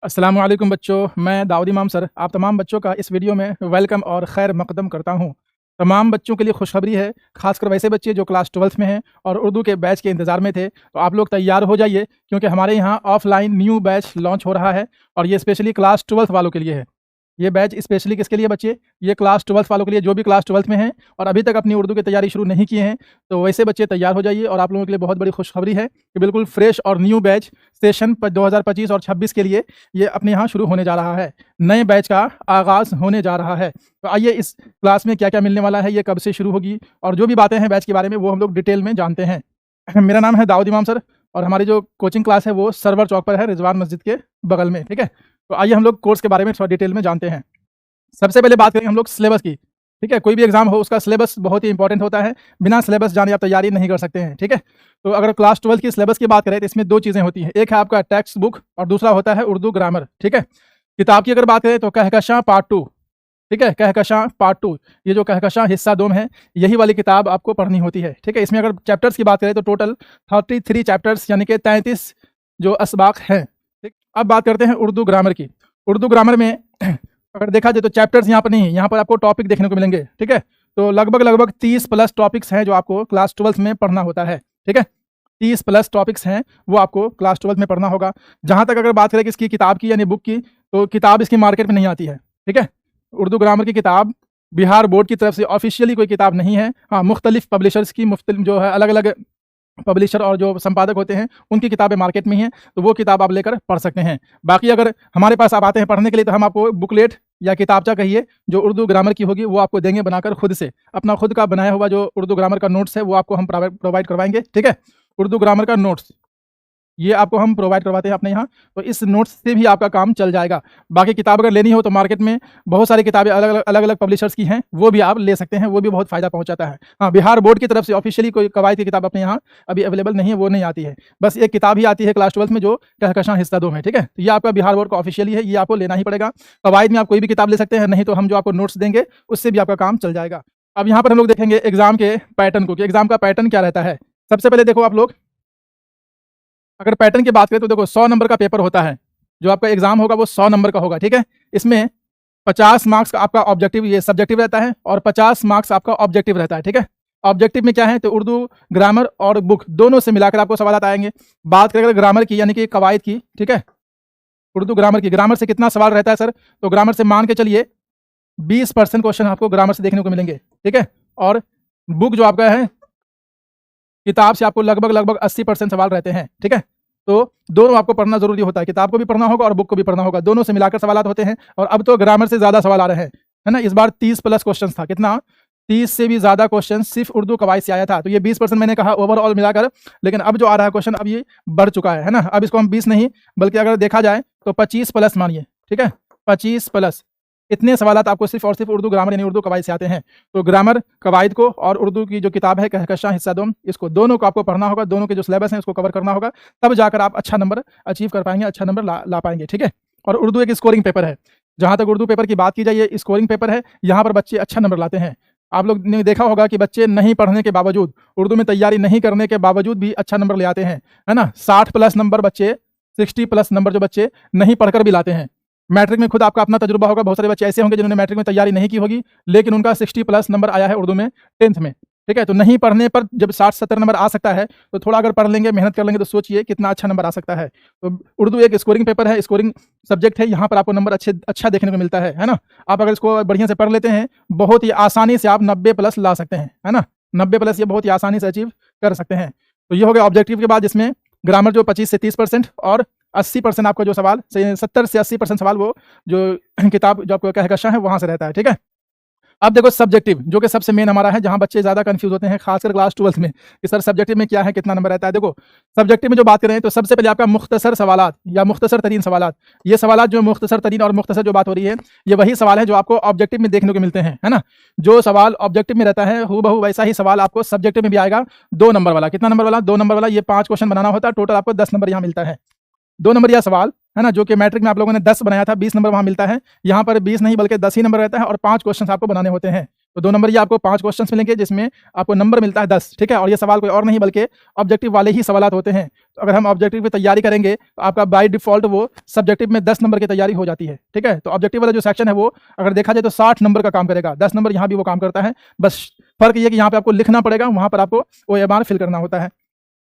अस्सलाम वालेकुम बच्चों, मैं दाऊद इमाम सर आप तमाम बच्चों का इस वीडियो में वेलकम और खैर मकदम करता हूँ। तमाम बच्चों के लिए खुशखबरी है, खासकर वैसे बच्चे जो क्लास 12th में हैं और उर्दू के बैच के इंतज़ार में थे, तो आप लोग तैयार हो जाइए क्योंकि हमारे यहाँ ऑफ़लाइन न्यू बैच लॉन्च हो रहा है और ये स्पेशली क्लास 12th वालों के लिए है। ये बैच स्पेशली किसके लिए बच्चे? ये क्लास 12th वालों के लिए, जो भी क्लास 12th में हैं और अभी तक अपनी उर्दू की तैयारी शुरू नहीं किए हैं, तो वैसे बच्चे तैयार हो जाइए। और आप लोगों के लिए बहुत बड़ी खुशखबरी है कि बिल्कुल फ्रेश और न्यू बैच सेशन 2025 और 26 के लिए ये अपने यहाँ शुरू होने जा रहा है। नए बैच का आगाज़ होने जा रहा है। तो आइए इस क्लास में क्या-क्या मिलने वाला है, ये कब से शुरू होगी और जो भी बातें हैं बैच के बारे में वो हम लोग डिटेल में जानते हैं। मेरा नाम है दाऊद इमाम सर और हमारी जो कोचिंग क्लास है वो सरवर चौक पर है, रिजवान मस्जिद के बगल में, ठीक है? तो आइए हम लोग कोर्स के बारे में थोड़ा डिटेल में जानते हैं। सबसे पहले बात करेंगे हम लोग सिलेबस की, ठीक है? कोई भी एग्जाम हो उसका सिलेबस बहुत ही इंपॉर्टेंट होता है, बिना सिलेबस जाने आप तैयारी नहीं कर सकते हैं, ठीक है? तो अगर क्लास 12 की सिलेबस की बात करें तो इसमें 2 चीज़ें होती हैं, एक है आपका टेक्स्ट बुक और दूसरा होता है उर्दू ग्रामर, ठीक है? किताब की अगर बात करें तो कहकशां पार्ट 2, ठीक है? कहकशां पार्ट 2, ये जो कहकशां हिस्सा 2 में है, यही वाली किताब आपको पढ़नी होती है, ठीक है? इसमें अगर चैप्टर्स की बात करें तो टोटल 33 चैप्टर्स यानी कि 33 जो असबाक हैं, ठीक? अब बात करते हैं उर्दू ग्रामर की। उर्दू ग्रामर में अगर देखा जाए तो चैप्टर्स यहाँ पर नहीं है, यहाँ पर आपको टॉपिक देखने को मिलेंगे, ठीक है? तो लगभग 30 प्लस टॉपिक्स हैं जो आपको क्लास 12th में पढ़ना होता है, ठीक है? 30 प्लस टॉपिक्स हैं वो आपको क्लास 12th में पढ़ना होगा। जहाँ तक अगर बात करें कि इसकी किताब की यानी बुक की, तो किताब इसकी मार्केट में नहीं आती है, ठीक है? उर्दू ग्रामर की किताब बिहार बोर्ड की तरफ से ऑफिशियली कोई किताब नहीं है। हाँ, मुख्तलिफ पब्लिशर्स की जो है अलग-अलग पब्लिशर और जो संपादक होते हैं उनकी किताबें मार्केट में ही हैं, तो वो किताब आप लेकर पढ़ सकते हैं। बाकी अगर हमारे पास आप आते हैं पढ़ने के लिए तो हम आपको बुकलेट या किताबचा कहिए जो उर्दू ग्रामर की होगी वो आपको देंगे बनाकर खुद से। अपना खुद का बनाया हुआ जो उर्दू ग्रामर का नोट्स है वो आपको हम प्रोवाइड करवाएंगे, ठीक है? उर्दू ग्रामर का नोट्स ये आपको हम प्रोवाइड करवाते हैं अपने यहाँ, तो इस नोट्स से भी आपका काम चल जाएगा। बाकी किताब अगर लेनी हो तो मार्केट में बहुत सारी किताबें अलग-अलग पब्लिशर्स की हैं, वो भी आप ले सकते हैं, वो भी बहुत फ़ायदा पहुँचाता है। हाँ, बिहार बोर्ड की तरफ से ऑफिशियली कोई कवायद की किताब अपने यहाँ अभी अवेलेबल नहीं है, वो नहीं आती है। बस एक किताब ही आती है क्लास 12th में जो कहकशां हिस्सा 2 में, ठीक है? तो ये आपका बिहार बोर्ड का ऑफिशियली है, ये आपको लेना ही पड़ेगा। कवायद में आप कोई भी किताब ले सकते हैं, नहीं तो हम जो आपको नोट्स देंगे उससे भी आपका काम चल जाएगा। अब यहाँ पर हम लोग देखेंगे एग्ज़ाम के पैटर्न को कि एग्ज़ाम का पैटर्न क्या रहता है। सबसे पहले देखो आप लोग, अगर पैटर्न की बात करें तो देखो 100 नंबर का पेपर होता है, जो आपका एग्जाम होगा वो 100 नंबर का होगा, ठीक है? इसमें 50 मार्क्स का आपका ऑब्जेक्टिव ये सब्जेक्टिव रहता है और 50 मार्क्स आपका ऑब्जेक्टिव रहता है, ठीक है? ऑब्जेक्टिव में क्या है तो उर्दू ग्रामर और बुक दोनों से मिलाकर आपको सवाल आएंगे। बात करें अगर ग्रामर की यानी कि कवायद की, ठीक है? उर्दू ग्रामर की, ग्रामर से कितना सवाल रहता है सर? तो ग्रामर से मान के चलिए 20% क्वेश्चन आपको ग्रामर से देखने को मिलेंगे, ठीक है? और बुक जो आपका है किताब से आपको लगभग 80% सवाल रहते हैं, ठीक है? तो दोनों आपको पढ़ना ज़रूरी होता है, किताब को भी पढ़ना होगा और बुक को भी पढ़ना होगा, दोनों से मिलाकर सवालात होते हैं। और अब तो ग्रामर से ज़्यादा सवाल आ रहे हैं, है ना? इस बार 30 प्लस क्वेश्चंस था, कितना? 30 से भी ज़्यादा क्वेश्चन सिर्फ उर्दू कवायद से आया था। तो ये 20% मैंने कहा ओवरऑल मिलाकर, लेकिन अब जो आ रहा है क्वेश्चन अब ये बढ़ चुका है ना? अब इसको हम 20 नहीं बल्कि अगर देखा जाए तो 25 प्लस मानिए, ठीक है? 25 प्लस इतने सवालात आपको सिर्फ और सिर्फ उर्दू ग्रामर यानी उर्दू कवायद से आते हैं। तो ग्रामर कवायद को और उर्दू की जो किताब है कहकशां हिस्सा 2, इसको दोनों को आपको पढ़ना होगा, दोनों के जो सिलेबस हैं उसको कवर करना होगा, तब जाकर आप अच्छा नंबर अचीव कर पाएंगे, अच्छा नंबर ला पाएंगे, ठीक है? और उर्दू एक स्कोरिंग पेपर है, जहाँ तक उर्दू पेपर की बात की जाए ये स्कोरिंग पेपर है, यहाँ पर बच्चे अच्छा नंबर लाते हैं। आप लोग ने देखा होगा कि बच्चे नहीं पढ़ने के बावजूद, उर्दू में तैयारी नहीं करने के बावजूद भी अच्छा नंबर ले आते हैं, है ना? 60 प्लस नंबर बच्चे, 60 प्लस नंबर जो बच्चे नहीं पढ़कर भी लाते हैं। मैट्रिक में खुद आपका अपना तजुर्बा होगा, बहुत सारे बच्चे ऐसे होंगे जिन्होंने मैट्रिक में तैयारी नहीं की होगी, लेकिन उनका 60 प्लस नंबर आया है उर्दू में 10th में, ठीक है? तो नहीं पढ़ने पर जब 60-70 नंबर आ सकता है, तो थोड़ा अगर पढ़ लेंगे, मेहनत कर लेंगे तो सोचिए कितना अच्छा नंबर आ सकता है। तो उर्दू एक स्कोरिंग पेपर है, स्कोरिंग सब्जेक्ट है, यहाँ पर आपको नंबर अच्छा देखने को मिलता है ना? आप अगर इसको बढ़िया से पढ़ लेते हैं, बहुत ही आसानी से आप 90 प्लस ला सकते हैं, है ना? 90 प्लस ये बहुत ही आसानी से अचीव कर सकते हैं। तो ये हो गया ऑब्जेक्टिव के बाद, जिसमें ग्रामर जो 25 से 30% और 80% आपका जो सवाल 70 से 80% सवाल वो जो किताब जो आपको कहकशां है वहाँ से रहता है, ठीक है? अब देखो सब्जेक्टिव जो कि सबसे मेन हमारा है, जहाँ बच्चे ज़्यादा कंफ्यूज होते हैं खासकर क्लास 12th में कि सर सब्जेक्टिव में क्या है, कितना नंबर रहता है। देखो सब्जेक्टिव में जो बात करें तो सबसे पहले आपका मुख्तसर सवालात या मुख्तसर तरीन सवालात, ये सवालात जो मुख्तसर तरीन और मुख्तसर जो बात हो रही है, ये वही सवाल है जो आपको ऑब्जेक्टिव में देखने को मिलते हैं, है ना? जो सवाल ऑब्जेक्टिव में रहता है हूबहू वैसा ही सवाल आपको सब्जेक्टिव में भी आएगा। 2 नंबर वाला, कितना नंबर वाला? 2 नंबर वाला। ये 5 क्वेश्चन बनाना होता है, टोटल आपको 10 नंबर यहाँ मिलता है। 2 नंबरिया सवाल, है ना? जो कि मैट्रिक में आप लोगों ने 10 बनाया था, 20 नंबर वहाँ मिलता है। यहाँ पर 20 नहीं बल्कि 10 ही नंबर रहता है और 5 क्वेश्चन आपको बनाने होते हैं। तो 2 नंबर ये आपको 5 क्वेश्चंस मिलेंगे जिसमें आपको नंबर मिलता है 10, ठीक है। और ये सवाल कोई और नहीं बल्कि ऑब्जेक्टिव वाले ही सवालात होते हैं। तो अगर हम ऑब्जेक्टिव की तैयारी करेंगे तो आपका बाय डिफ़ॉल्ट वो सब्जेक्टिव में 10 नंबर की तैयारी हो जाती है, ठीक है। तो ऑब्जेक्टिव वाला जो सेक्शन है वो अगर देखा जाए तो 60 नंबर का काम करेगा, 10 नंबर यहाँ भी वो काम करता है। बस फ़र्क ये है कि यहाँ पे आपको लिखना पड़ेगा, वहाँ पर आपको OMR फिल करना होता है।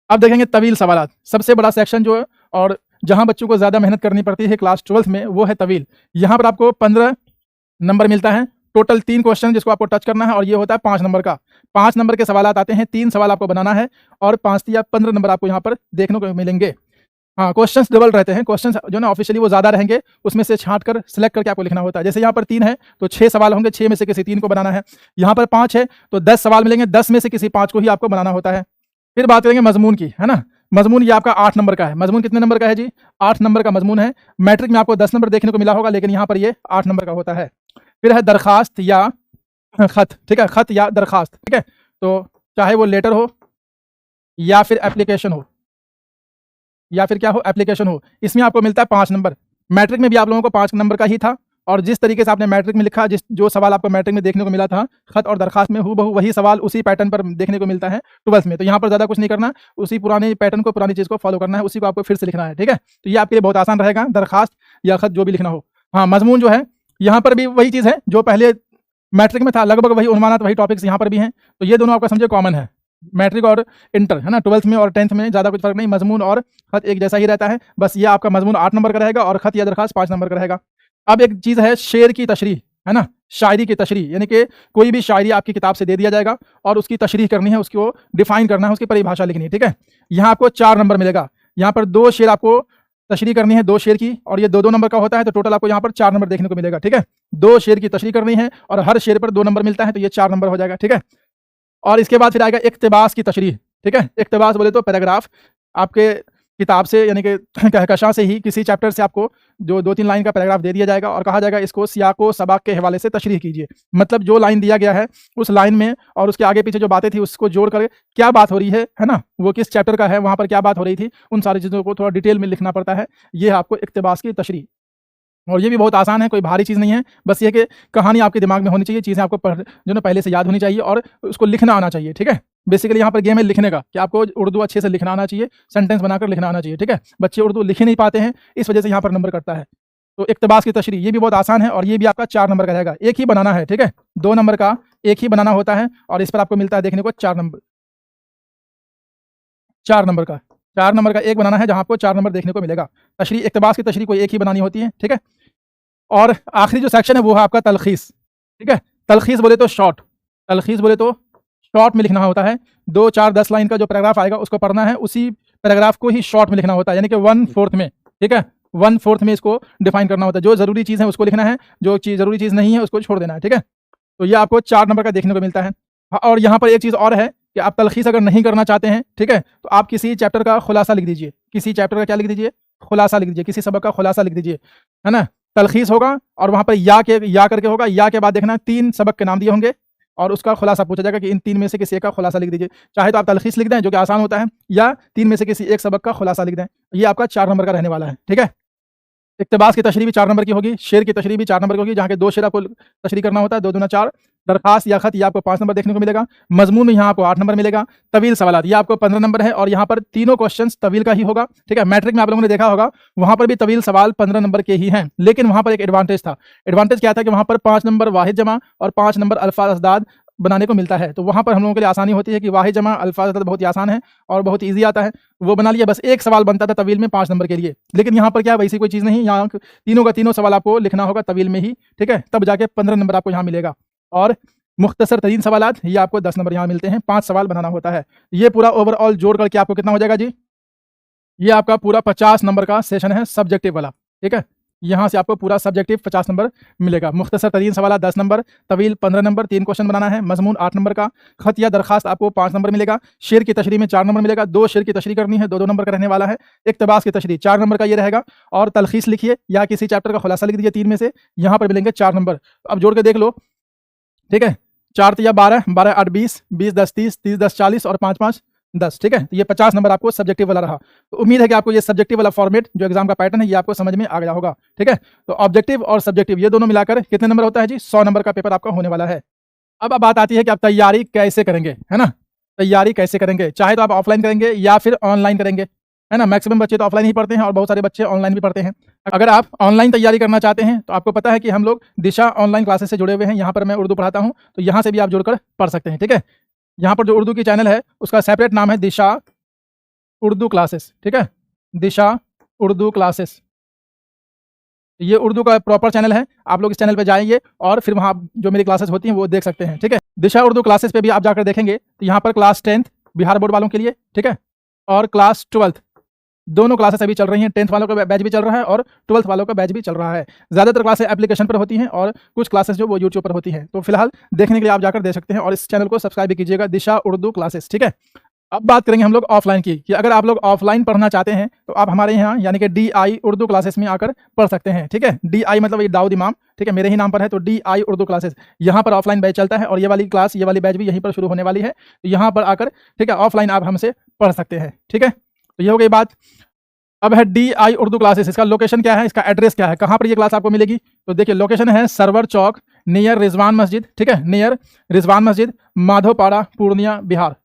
अब देखेंगे तवील सवालात, सबसे बड़ा सेक्शन जो है और जहाँ बच्चों को ज़्यादा मेहनत करनी पड़ती है क्लास 12th में, वो है तवील। यहाँ पर आपको 15 नंबर मिलता है। टोटल 3 क्वेश्चन जिसको आपको टच करना है और ये होता है 5 नंबर का। 5 नंबर के सवालात आते हैं, 3 सवाल आपको बनाना है और 5 या 15 नंबर आपको यहाँ पर देखने को मिलेंगे। हाँ, क्वेश्चंस डबल रहते हैं, क्वेश्चंस जो ना ऑफिशियली वो ज़्यादा रहेंगे, उसमें से छाँट कर सिलेक्ट करके आपको लिखना होता है। जैसे यहाँ पर 3 है तो 6 सवाल होंगे, 6 में से किसी 3 को बनाना है। यहाँ पर 5 है तो 10 सवाल मिलेंगे, 10 में से किसी 5 को ही आपको बनाना होता है। फिर बात करेंगे मजमून की, है ना। मजमून ये आपका 8 नंबर का है। मजमून कितने नंबर का है जी? 8 नंबर का मजमून है। मैट्रिक में आपको 10 नंबर देखने को मिला होगा, लेकिन यहाँ पर ये 8 नंबर का होता है। फिर है दरखास्त या खत, ठीक है, खत या दरखास्त, ठीक है। तो चाहे वो लेटर हो या फिर एप्लीकेशन हो या फिर क्या हो, एप्लीकेशन हो, इसमें आपको मिलता है 5 नंबर। मैट्रिक में भी आप लोगों को 5 नंबर का ही था और जिस तरीके से आपने मैट्रिक में लिखा, जो सवाल आपको मैट्रिक में देखने को मिला था खत और दरखास्त में, हूबहू वही सवाल उसी पैटर्न पर देखने को मिलता है 12th में। तो यहाँ पर ज़्यादा कुछ नहीं करना, उसी पुराने पैटर्न को, पुरानी चीज़ को फॉलो करना है, उसी को आपको फिर से लिखना है, ठीक है। तो ये आपके लिए बहुत आसान रहेगा, दरखास्त या खत जो भी लिखना हो। हाँ, मजमून जो है यहाँ पर भी वही चीज़ है जो पहले मैट्रिक में था, लगभग वही उन्मानात, वही टॉपिक्स यहाँ पर भी हैं। तो ये दोनों आपका समझे कॉमन है, मैट्रिक और इंटर, है ना। 12th में और 10th में ज़्यादा कुछ फर्क नहीं, मजमून और खत एक जैसा ही रहता है। बस ये आपका मजमून 8 नंबर का रहेगा और खत या दरखास्त 5 नंबर का रहेगा। अब एक चीज़ है शेर की तशरीह, है ना, शायरी की तशरीह, यानी कि कोई भी शायरी आपकी किताब से दे दिया जाएगा और उसकी तशरीह करनी है, उसको डिफाइन करना है, उसकी परिभाषा लिखनी है, ठीक है। यहाँ आपको 4 नंबर मिलेगा। यहाँ पर 2 शेर आपको तशरीह करनी है, 2 शेर की, और ये 2-2 नंबर का होता है, तो टोटल आपको यहाँ पर 4 नंबर देखने को मिलेगा, ठीक है। 2 शेर की तशरीह करनी है और हर शेर पर 2 नंबर मिलता है, तो ये 4 नंबर हो जाएगा, ठीक है। और इसके बाद फिर आएगा इक्तिबास की तशरीह, ठीक है। इक्तिबास बोले तो पैराग्राफ आपके किताब से, यानी कि कहकशां से ही किसी चैप्टर से आपको जो 2-3 लाइन का पैराग्राफ दे दिया जाएगा और कहा जाएगा इसको सियाक व सबाक के हवाले से तशरीह कीजिए। मतलब जो लाइन दिया गया है उस लाइन में और उसके आगे पीछे जो बातें थी उसको जोड़ कर क्या बात हो रही है ना, वो किस चैप्टर का है, वहाँ पर क्या बात हो रही थी, उन सारी चीज़ों को थोड़ा डिटेल में लिखना पड़ता है। ये आपको इक्तिबास की तशरीह, और ये भी बहुत आसान है, कोई भारी चीज़ नहीं है। बस ये कि कहानी आपके दिमाग में होनी चाहिए, चीज़ें आपको जो ना पहले से याद होनी चाहिए और उसको लिखना आना चाहिए, ठीक है। बेसिकली यहाँ पर गेम है लिखने का, कि आपको उर्दू अच्छे से लिखना आना चाहिए, सेंटेंस बनाकर लिखना आना चाहिए, ठीक है। बच्चे उर्दू लिख ही नहीं पाते हैं, इस वजह से यहाँ पर नंबर कटता है। तो इक्तिबास की तशरीह ये भी बहुत आसान है और ये भी आपका 4 नंबर का रहेगा। एक ही बनाना है, ठीक है, 2 नंबर का एक ही बनाना होता है और इस पर आपको मिलता है देखने को 4 नंबर, 4 नंबर का, 4 नंबर का एक बनाना है जहाँ आपको 4 नंबर देखने को मिलेगा। तशरीह, इक्तिबास की तशरीह को एक ही बनानी होती है, ठीक है। और आखिरी जो सेक्शन है वो है आपका तलखीस, ठीक है। तलखीस बोले तो शॉर्ट, तलखीस बोले तो शॉर्ट में लिखना होता है। 2, 4, 10 लाइन का जो पैराग्राफ आएगा उसको पढ़ना है, उसी पैराग्राफ को ही शॉर्ट में लिखना होता है, यानी कि 1/4 में, ठीक है, 1/4 में इसको डिफाइन करना होता है। जो ज़रूरी चीज़ है उसको लिखना है, जो चीज़ ज़रूरी चीज़ नहीं है उसको छोड़ देना है, ठीक है। तो ये आपको 4 नंबर का देखने को मिलता है। हाँ, और यहाँ पर एक चीज़ और है कि आप तलखीस अगर नहीं करना चाहते हैं, ठीक है, तो आप किसी चैप्टर का खुलासा लिख दीजिए, किसी चैप्टर का क्या लिख दीजिए, खुलासा लिख दीजिए, किसी सबक का खुलासा लिख दीजिए, है ना। तलखीस होगा और वहाँ पर या करके होगा, या के बाद देखना 3 सबक के नाम दिए होंगे और उसका खुलासा पूछा जाएगा कि इन 3 में से किसी एक का खुलासा लिख दीजिए। चाहे तो आप तलखीस लिख दें जो कि आसान होता है, या 3 में से किसी एक सबक का खुलासा लिख दें। ये आपका 4 नंबर का रहने वाला है, ठीक है। इक्तिबास की तशरीह भी 4 नंबर की होगी, शेर की तशरीह भी 4 नंबर की होगी, जहाँ के 2 शेर आपको तशरीह करना होता है, 2 दूना 4। दरखास्त या खत ये आपको 5 नंबर देखने को मिलेगा। मजमून में यहाँ आपको 8 नंबर मिलेगा। तवील सवालात ये आपको 15 नंबर है और यहाँ पर तीनों क्वेश्चंस तवील का ही होगा, ठीक है। मैट्रिक में आप लोगों ने देखा होगा वहाँ पर भी तवील सवाल 15 नंबर के ही हैं, लेकिन वहाँ पर एक एडवांटेज था। एडवांटेज क्या था कि वहाँ पर 5 नंबर वाहिद जमा और 5 नंबर अल्फाज अज़दाद बनाने को मिलता है। तो वहाँ पर हम लोगों के लिए आसानी होती है कि वाहिद जमा अल्फाज अज़दाद बहुत ही आसान है और बहुत ईजी आता है, वो बना लिया। बस एक सवाल बनता था तवील में 5 नंबर के लिए, लेकिन यहाँ पर क्या वैसी कोई चीज़ नहीं, यहाँ तीनों का तीनों सवाल आपको लिखना होगा तवील में ही, ठीक है, तब जाके 15 नंबर आपको यहाँ मिलेगा। और मुख्तसर तरीन सवालात ये आपको 10 नंबर यहाँ मिलते हैं, 5 सवाल बनाना होता है। ये पूरा ओवरऑल जोड़ करके आपको कितना हो जाएगा जी? ये आपका पूरा 50 नंबर का सेशन है सब्जेक्टिव वाला, ठीक है। यहाँ से आपको पूरा सब्जेक्टिव 50 नंबर मिलेगा। मुख्तसर तरीन सवाल 10 नंबर, तवील 15 नंबर, 3 क्वेश्चन बनाना है, मजमून 8 नंबर का, खत या दरखास्त आपको 5 नंबर मिलेगा, शेर की तशरीह में 4 नंबर मिलेगा, 2 शेर की तशरीह करनी है, 2-2 नंबर का रहने वाला है। इक्तिबास की तशरीह 4 नंबर का ये रहेगा और तलखीस लिखिए या किसी चैप्टर का खुलासा लिख दीजिए 3 में से, यहाँ पर मिलेंगे 4 नंबर। अब जोड़ के देख लो, ठीक है, 4 या 12, 12 8 20, 20 10 30, 30 10 40 और 5 5 10, ठीक है। तो ये 50 नंबर आपको सब्जेक्टिव वाला रहा। तो उम्मीद है कि आपको ये सब्जेक्टिव वाला फॉर्मेट जो एग्जाम का पैटर्न है ये आपको समझ में आ गया होगा, ठीक है। तो ऑब्जेक्टिव और सब्जेक्टिव ये दोनों मिलाकर कितने नंबर होता है जी? 100 नंबर का पेपर आपका होने वाला है। अब बात आती है कि आप तैयारी कैसे करेंगे, है ना? तैयारी कैसे करेंगे? चाहे तो आप ऑफलाइन करेंगे या फिर ऑनलाइन करेंगे, है ना? मैक्सिमम बच्चे तो ऑफलाइन ही पढ़ते हैं और बहुत सारे बच्चे ऑनलाइन भी पढ़ते हैं। अगर आप ऑनलाइन तैयारी करना चाहते हैं, तो आपको पता है कि हम लोग दिशा ऑनलाइन क्लासेस से जुड़े हुए हैं। यहाँ पर मैं उर्दू पढ़ाता हूँ, तो यहाँ से भी आप जुड़कर पढ़ सकते हैं, ठीक है? यहाँ पर जो उर्दू की चैनल है, उसका सेपरेट नाम है दिशा उर्दू क्लासेस, ठीक है? दिशा उर्दू क्लासेस। ये उर्दू का प्रॉपर चैनल है। आप लोग इस चैनल पे जाएँगे और फिर वहाँ जो मेरी क्लासेस होती हैं वो देख सकते हैं, ठीक है? दिशा उर्दू क्लासेस पे भी आप जाकर देखेंगे तो यहाँ पर क्लास 10th बिहार बोर्ड वालों के लिए, ठीक है? और क्लास 12th दोनों क्लासेस अभी चल रही हैं। 10th वालों का बैच भी चल रहा है और 12th वालों का बैच भी चल रहा है। ज़्यादातर क्लासेस एप्लीकेशन पर होती हैं और कुछ क्लासेस जो वो यूट्यूब पर होती हैं। तो फिलहाल देखने के लिए आप जाकर देख सकते हैं और इस चैनल को सब्सक्राइब भी कीजिएगा, दिशा उर्दू क्लासेस, ठीक है? अब बात करेंगे हम लोग ऑफलाइन की, कि अगर आप लोग ऑफलाइन पढ़ना चाहते हैं तो आप हमारे यहाँ यानी कि DI उर्दू क्लासेस में आकर पढ़ सकते हैं, ठीक है? DI मतलब ये दाऊद इमाम, ठीक है? मेरे ही नाम पर है, तो DI उर्दू क्लासेस यहाँ पर ऑफलाइन बैच चलता है और ये वाली क्लास, ये वाली बैच भी यहीं पर शुरू होने वाली है। तो यहाँ पर आकर, ठीक है, ऑफलाइन आप हमसे पढ़ सकते हैं, ठीक है? तो ये हो गई बात। अब है DI उर्दू क्लासेस, इसका लोकेशन क्या है, इसका एड्रेस क्या है, कहाँ पर ये क्लास आपको मिलेगी? तो देखिए लोकेशन है सरवर चौक नियर रिजवान मस्जिद, ठीक है? नियर रिजवान मस्जिद, माधोपाड़ा, पूर्णिया, बिहार।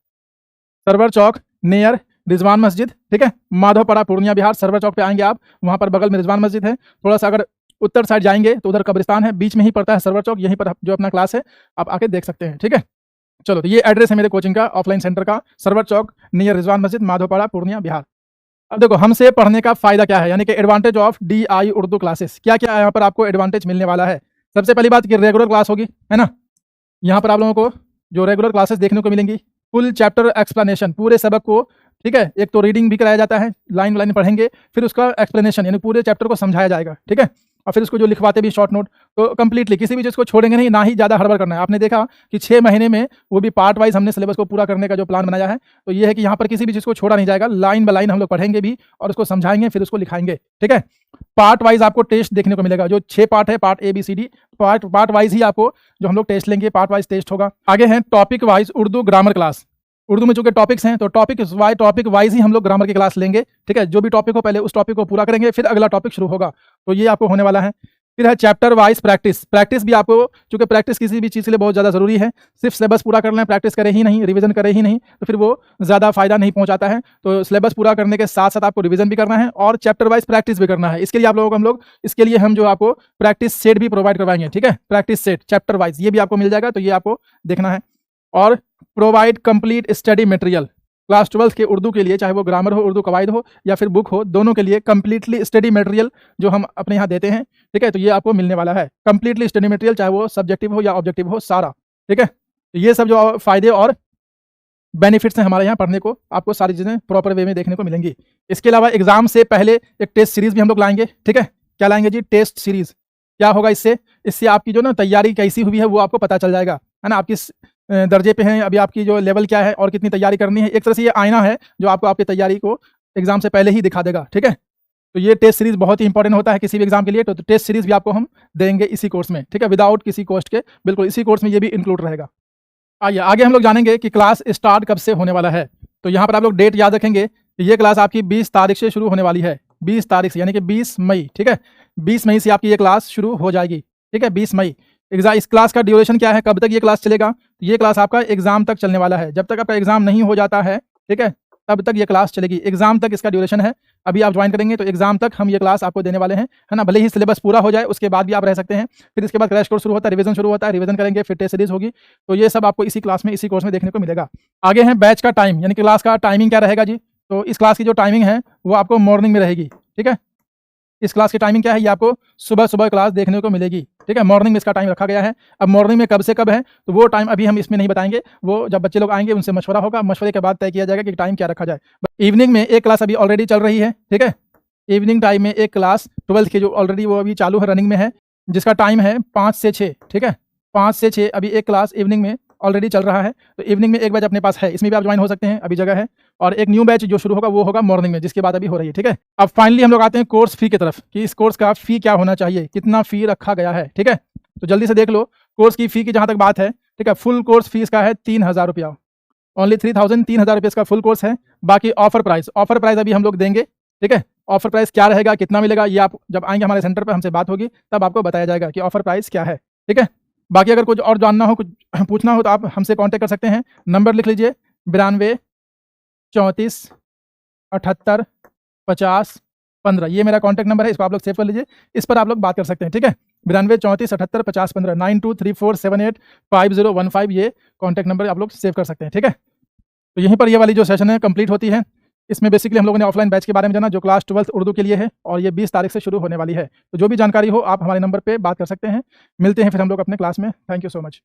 सरवर चौक नियर रिजवान मस्जिद, ठीक है? माधोपाड़ा, पूर्णिया, बिहार। सरवर चौक पे आएंगे आप, वहाँ पर बगल में रिजवान मस्जिद है। थोड़ा सा अगर उत्तर साइड जाएंगे तो उधर कब्रिस्तान है, बीच में ही पड़ता है सरवर चौक। यहीं पर जो अपना क्लास है आप आके देख सकते हैं, ठीक है? चलो, तो ये एड्रेस है मेरे कोचिंग का, ऑफलाइन सेंटर का, सरवर चौक नियर रिजवान मस्जिद, माधोपाड़ा, पूर्णिया, बिहार। अब देखो हमसे पढ़ने का फायदा क्या है, यानी कि advantage of DI Urdu classes, क्या क्या यहाँ पर आपको एडवांटेज मिलने वाला है। सबसे पहली बात कि रेगुलर क्लास होगी, है ना? यहाँ पर आप लोगों को जो रेगुलर क्लासेस देखने को मिलेंगी, फुल चैप्टर एक्सप्लेनेशन, पूरे सबक को, ठीक है? एक तो रीडिंग भी कराया जाता है, लाइन लाइन पढ़ेंगे, फिर उसका एक्सप्लेनेशन यानी पूरे चैप्टर को समझाया जाएगा, ठीक है? और फिर उसको जो लिखवाते भी शॉर्ट नोट, तो कंप्लीटली किसी भी चीज़ को छोड़ेंगे नहीं, ना ही ज़्यादा हड़बड़ करना है। आपने देखा कि 6 महीने में वो भी पार्ट वाइज हमने सिलेबस को पूरा करने का जो प्लान बनाया है, तो ये है कि यहाँ पर किसी भी चीज़ को छोड़ा नहीं जाएगा, लाइन बाय लाइन हम लोग पढ़ेंगे भी और उसको समझाएंगे, फिर उसको लिखाएंगे, ठीक है? पार्ट वाइज आपको टेस्ट देखने को मिलेगा, जो 6 पार्ट है, पार्ट ABCD, पार्ट वाइज ही आपको जो हम लोग टेस्ट लेंगे, पार्ट वाइज टेस्ट होगा। आगे है topic wise Urdu grammar class. Urdu में चूंकि टॉपिक्स हैं, तो टॉपिक वाइज ही हम लोग ग्रामर की क्लास लेंगे, ठीक है? जो भी टॉपिक हो पहले उस टॉपिक को पूरा करेंगे, फिर अगला टॉपिक शुरू होगा, तो ये आपको होने वाला है। फिर है चैप्टर वाइज प्रैक्टिस भी आपको, चूंकि प्रैक्टिस किसी भी चीज़ के लिए बहुत ज़्यादा ज़रूरी है। सिर्फ सिलेबस पूरा कर लें, प्रैक्टिस करें ही नहीं, रिवीजन करें ही नहीं, तो फिर वो ज़्यादा फायदा नहीं पहुंचाता है। तो सिलेबस पूरा करने के साथ साथ आपको रिवीजन भी करना है और चैप्टर वाइज प्रैक्टिस भी करना है। इसके लिए आप लोगों को इसके लिए हम जो आपको प्रैक्टिस सेट भी प्रोवाइड करवाएंगे, ठीक है? प्रैक्टिस सेट चैप्टर वाइज ये भी आपको मिल जाएगा, तो ये आपको देखना है। और provide complete study material class 12 के उर्दू के लिए, चाहे वो ग्रामर हो, उर्दू कवायद हो या फिर बुक हो, दोनों के लिए कंप्लीटली स्टडी मटेरियल जो हम अपने यहाँ देते हैं, ठीक है? तो ये आपको मिलने वाला है कंप्लीटली स्टडी मटेरियल, चाहे वो सब्जेक्टिव हो या ऑब्जेक्टिव हो, सारा, ठीक है? तो ये सब जो फायदे और बेनिफिट्स हैं हमारे यहाँ पढ़ने को, आपको सारी चीज़ें प्रॉपर वे में देखने को मिलेंगी। इसके अलावा एग्जाम से पहले एक टेस्ट सीरीज भी हम लोग लाएंगे, ठीक है? क्या लाएंगे जी? Test series. क्या होगा इससे आपकी जो ना तैयारी कैसी हुई है वो आपको पता चल जाएगा, है ना? आप किस दर्जे पे हैं, अभी आपकी जो लेवल क्या है और कितनी तैयारी करनी है। एक तरह से ये आईना है जो आपको आपकी तैयारी को एग्जाम से पहले ही दिखा देगा, ठीक है? तो ये टेस्ट सीरीज बहुत ही इंपॉर्टेंट होता है किसी भी एग्जाम के लिए, तो टेस्ट सीरीज भी आपको हम देंगे इसी कोर्स में, ठीक है? विदाउट किसी कॉस्ट के, बिल्कुल इसी कोर्स में ये भी इंक्लूड रहेगा। आइए आगे हम लोग जानेंगे कि क्लास स्टार्ट कब से होने वाला है। तो यहाँ पर आप लोग डेट याद रखेंगे कि ये क्लास आपकी 20 तारीख से शुरू होने वाली है, 20 तारीख से, यानी कि 20 मई, ठीक है? 20 मई से आपकी ये क्लास शुरू हो जाएगी, ठीक है? 20 मई। इस क्लास का ड्यूरेशन क्या है, कब तक ये क्लास चलेगा? तो ये क्लास आपका एग्जाम तक चलने वाला है, जब तक आपका एग्जाम नहीं हो जाता है, ठीक है? तब तक ये क्लास चलेगी, एग्जाम तक इसका ड्यूरेशन है। अभी आप ज्वाइन करेंगे तो एग्जाम तक हम ये क्लास आपको देने वाले हैं, है ना? भले ही सिलेबस पूरा हो जाए उसके बाद भी आप रह सकते हैं, फिर इसके बाद क्रैश कोर्स शुरू होता है, रिवीजन शुरू होता है, रिवीजन करेंगे, फिर टेस्ट सीरीज होगी, तो ये सब आपको इसी क्लास में, इसी कोर्स में देखने को मिलेगा। आगे है बैच का टाइम, यानी क्लास का टाइमिंग क्या रहेगा जी? तो इस क्लास की जो टाइमिंग है वो आपको मॉर्निंग में रहेगी, ठीक है? इस क्लास की टाइमिंग क्या है? ये आपको सुबह क्लास देखने को मिलेगी, ठीक है? मॉर्निंग में इसका टाइम रखा गया है। अब मॉर्निंग में कब से कब है तो वो टाइम अभी हम इसमें नहीं बताएंगे, वो जब बच्चे लोग आएंगे उनसे मशवरा होगा, मशवरे के बाद तय किया जाएगा कि टाइम क्या रखा जाए। इवनिंग में एक क्लास अभी ऑलरेडी चल रही है, ठीक है? इवनिंग टाइम में एक क्लास 12th की जो ऑलरेडी वो अभी चालू है, रनिंग में है, जिसका टाइम है 5 से 6, ठीक है? 5 से 6 अभी एक क्लास इवनिंग में ऑलरेडी चल रहा है, तो इवनिंग में एक बैच अपने पास है, इसमें भी आप ज्वाइन हो सकते हैं, अभी जगह है। और एक न्यू बैच जो शुरू होगा वो होगा मॉर्निंग में, जिसके बाद अभी हो रही है, ठीक है? अब फाइनली हम लोग आते हैं कोर्स फी की तरफ, कि इस कोर्स का फी क्या होना चाहिए, कितना फी रखा गया है, ठीक है? तो जल्दी से देख लो कोर्स की फी की जहाँ तक बात है, ठीक है? फुल कोर्स फीस का है 3000 रुपया, ओनली 3000 रुपये इसका फुल कोर्स है। बाकी ऑफर प्राइस अभी हम लोग देंगे, ठीक है? ऑफर प्राइस क्या रहेगा, कितना मिलेगा, ये आप जब आएंगे हमारे सेंटर पर हमसे बात होगी तब आपको बताया जाएगा कि ऑफर प्राइस क्या है, ठीक है? बाकी अगर कुछ और जानना हो, कुछ पूछना हो तो आप हमसे कॉन्टैक्ट कर सकते हैं। नंबर लिख लीजिए 92 34 78 50 15, ये मेरा कॉन्टैक्ट नंबर है, इसको आप लोग सेव कर लीजिए। इस पर आप लोग बात कर सकते हैं, ठीक है। 92 34 78 50 15 9234785015, ये कॉन्टैक्ट नंबर आप लोग सेव कर सकते हैं, ठीक है। तो यहीं पर ये वाली जो सेशन है कंप्लीट होती है। इसमें बेसिकली हम लोगों ने ऑफलाइन बैच के बारे में जाना जो क्लास 12th उर्दू के लिए है, और ये 20 तारीख से शुरू होने वाली है। तो जो भी जानकारी हो आप हमारे नंबर पे बात कर सकते हैं। मिलते हैं फिर हम लोग अपने क्लास में। Thank you so much.